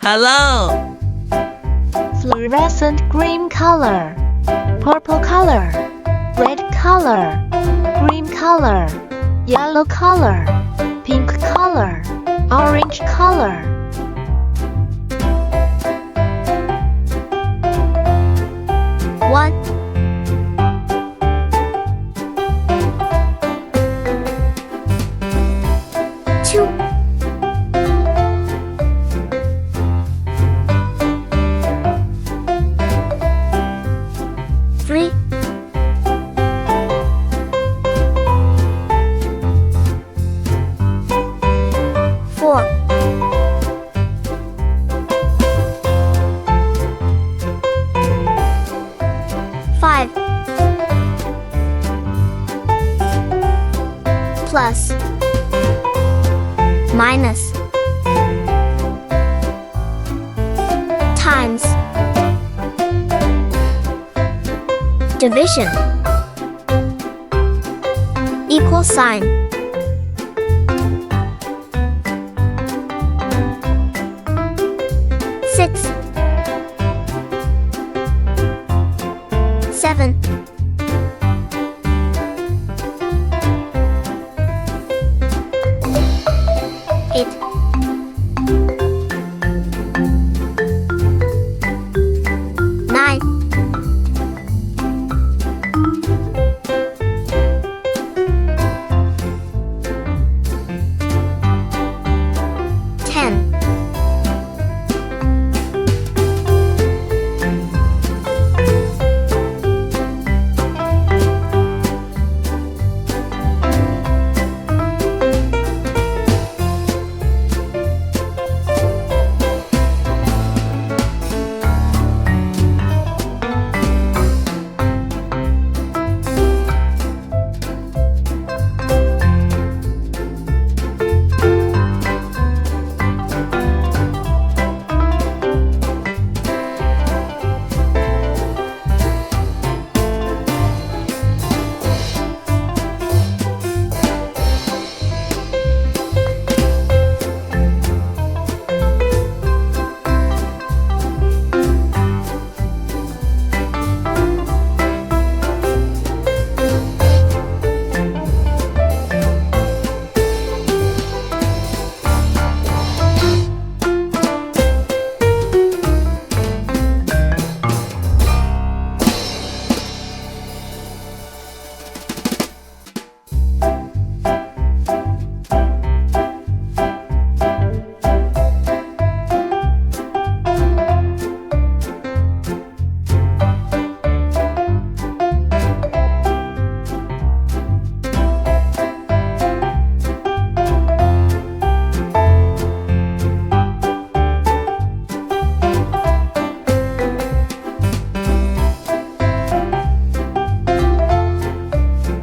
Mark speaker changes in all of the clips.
Speaker 1: Hello.
Speaker 2: Fluorescent green color, purple color, red color, green color, yellow color, pink color, orange color. One, two, three, four, five, plus, minus, times, division, equal sign. Six, seven, eight, nine, 10,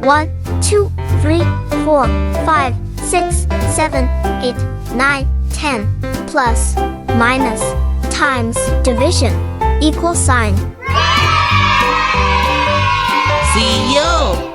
Speaker 2: 1, 2, 3, 4, 5, 6, 7, 8, 9, 10, plus, minus, times, division, equal sign.
Speaker 1: See you.